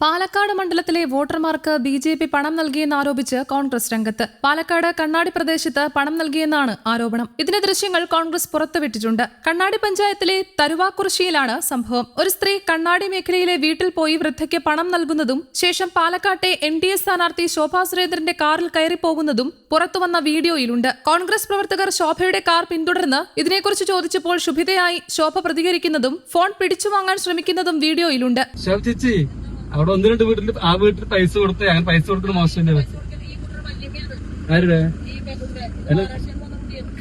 പാലക്കാട് മണ്ഡലത്തിലെ വോട്ടർമാർക്ക് ബി.ജെ.പി. പണം നൽകിയെന്നാരോപിച്ച് കോൺഗ്രസ് രംഗത്ത്. പാലക്കാട് കണ്ണാടി പ്രദേശത്ത് പണം നൽകിയെന്നാണ് ആരോപണം. ഇതിന്റെ ദൃശ്യങ്ങൾ കോൺഗ്രസ് പുറത്തുവിട്ടിട്ടുണ്ട്. കണ്ണാടി പഞ്ചായത്തിലെ തരുവാക്കുറിശ്ശിയിലാണ് സംഭവം. ഒരു സ്ത്രീ കണ്ണാടി മേഖലയിലെ വീട്ടിൽ പോയി വൃദ്ധയ്ക്ക് പണം നൽകുന്നതും ശേഷം പാലക്കാട്ടെ എൻ.ഡി.എ സ്ഥാനാർത്ഥി ശോഭാ സുരേന്ദ്രന്റെ കാറിൽ കയറിപ്പോകുന്നതും പുറത്തുവന്ന വീഡിയോയിലുണ്ട്. കോൺഗ്രസ് പ്രവർത്തകർ ശോഭയുടെ കാർ പിന്തുടർന്ന് ഇതിനെക്കുറിച്ച് ചോദിച്ചപ്പോൾ ക്ഷുഭിതയായി ശോഭ പ്രതികരിക്കുന്നതും ഫോൺ പിടിച്ചുവാങ്ങാൻ ശ്രമിക്കുന്നതും വീഡിയോയിലുണ്ട്. അവിടെ ഒന്ന് രണ്ട് വീട്ടിൽ ആ വീട്ടിൽ പൈസ കൊടുത്ത് അങ്ങനെ പൈസ കൊടുക്കുന്ന മോശം ആരുടെ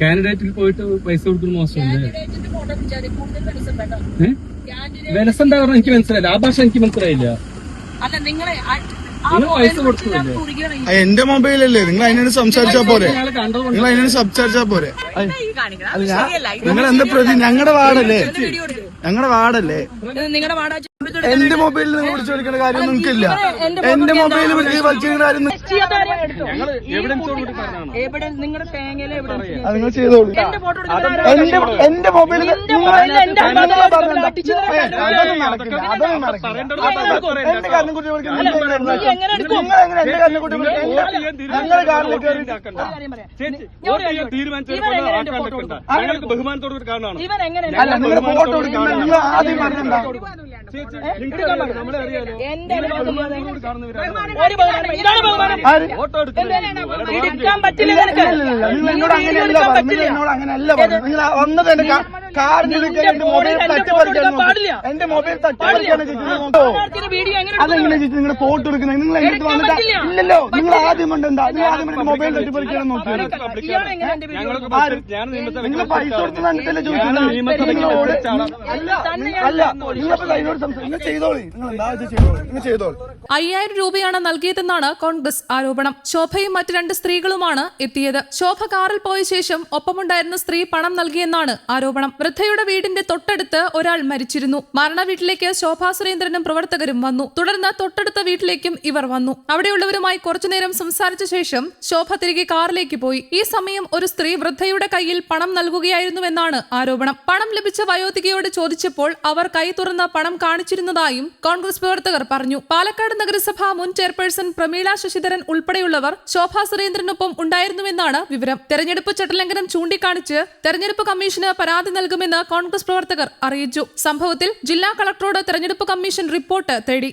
കാൻഡിഡേറ്റിൽ പോയിട്ട് പൈസ കൊടുക്കുന്ന മോശമല്ലേ? വിലസം എന്താ പറഞ്ഞാൽ എനിക്ക് മനസ്സിലായില്ല. ആ ഭാഷ എനിക്ക് മനസ്സിലായില്ല. പൈസ കൊടുത്തില്ലേ? എന്റെ മൊബൈലല്ലേ, നിങ്ങൾ അതിനോട് സംസാരിച്ചാ പോരെ? നിങ്ങൾ അതിനോട് സംസാരിച്ചാ പോരെ? നിങ്ങൾ എന്താ പ്രതി? ഞങ്ങളുടെ വാർഡല്ലേ, ഞങ്ങളുടെ വാർഡല്ലേ? എന്റെ മൊബൈലിൽ നിങ്ങൾ വിളിച്ചു വിളിക്കേണ്ട കാര്യം നിങ്ങൾക്കില്ല. എന്റെ മൊബൈലിൽ വിളിച്ച് വലിച്ചിരിക്കുന്ന കാര്യം നിങ്ങൾ ചെയ്തോളൂ. എന്റെ മൊബൈലിൽ എന്റെ കാര്യം കുറിച്ച് ബഹുമാനത്തോട് കാരണമാണ്. ഫോട്ടോ എടുക്കുന്നത് നിങ്ങൾ ആദ്യം പറഞ്ഞിട്ടുണ്ടാവും. എന്നോട് അങ്ങനെയല്ല പറഞ്ഞു. നിങ്ങൾ വന്നത് എന്റെ കാറിന്റെ മൊബൈൽ തട്ടിപ്പറിക്കാൻ, എന്റെ മൊബൈൽ തട്ടിപ്പറിക്കാണ് അതെങ്ങനെ ചേച്ചി നിങ്ങൾ ഫോട്ടോ എടുക്കുന്നത്? നിങ്ങൾ എന്നിട്ട് വന്നിട്ട് ഇല്ലല്ലോ, നിങ്ങൾ ആദ്യം ഉണ്ടെന്താ നിങ്ങൾ ആദ്യം മൊബൈൽ തട്ടിപ്പറിക്കാൻ നോക്കിയത്? നിങ്ങൾ പൈസ കൊടുത്ത് കണ്ടിട്ടല്ലേ ചോദിക്കുന്നത്? അല്ല നിങ്ങൾ ചെയ്തോളി, നിങ്ങൾ എന്താ ചെയ്തോളി, നിങ്ങൾ ചെയ്തോളി. 5000 രൂപയാണ് നൽകിയതെന്നാണ് കോൺഗ്രസ് ആരോപണം. ശോഭയും മറ്റു 2 സ്ത്രീകളുമാണ് എത്തിയത്. ശോഭ കാറിൽ പോയ ശേഷം ഒപ്പമുണ്ടായിരുന്ന സ്ത്രീ പണം നൽകിയെന്നാണ് ആരോപണം. വൃദ്ധയുടെ വീടിന്റെ തൊട്ടടുത്ത് ഒരാൾ മരിച്ചിരുന്നു. മരണ വീട്ടിലേക്ക് ശോഭാ സുരേന്ദ്രനും പ്രവർത്തകരും വന്നു. തുടർന്ന് തൊട്ടടുത്ത വീട്ടിലേക്കും ഇവർ വന്നു. അവിടെയുള്ളവരുമായി കുറച്ചുനേരം സംസാരിച്ച ശേഷം ശോഭ തിരികെ കാറിലേക്ക് പോയി. ഈ സമയം ഒരു സ്ത്രീ വൃദ്ധയുടെ കയ്യിൽ പണം നൽകുകയായിരുന്നുവെന്നാണ് ആരോപണം. പണം ലഭിച്ച വയോധികയോട് ചോദിച്ചപ്പോൾ അവർ കൈ തുറന്ന പണം കാണിച്ചിരുന്നതായും കോൺഗ്രസ് പ്രവർത്തകർ പറഞ്ഞു. പാലക്കാട് നഗരസഭ മുൻ ചെയർപേഴ്സൺ പ്രമീള ശശിധരൻ ഉൾപ്പെടെയുള്ളവർ ശോഭാ സുരേന്ദ്രനൊപ്പം ഉണ്ടായിരുന്നുവെന്നാണ് വിവരം. തെരഞ്ഞെടുപ്പ് ചട്ടലംഘനം ചൂണ്ടിക്കാണിച്ച് തെരഞ്ഞെടുപ്പ് കമ്മീഷന് പരാതി നൽകുമെന്ന് കോൺഗ്രസ് പ്രവർത്തകർ അറിയിച്ചു. സംഭവത്തിൽ ജില്ലാ കളക്ടറോട് തെരഞ്ഞെടുപ്പ് കമ്മീഷൻ റിപ്പോർട്ട് തേടി.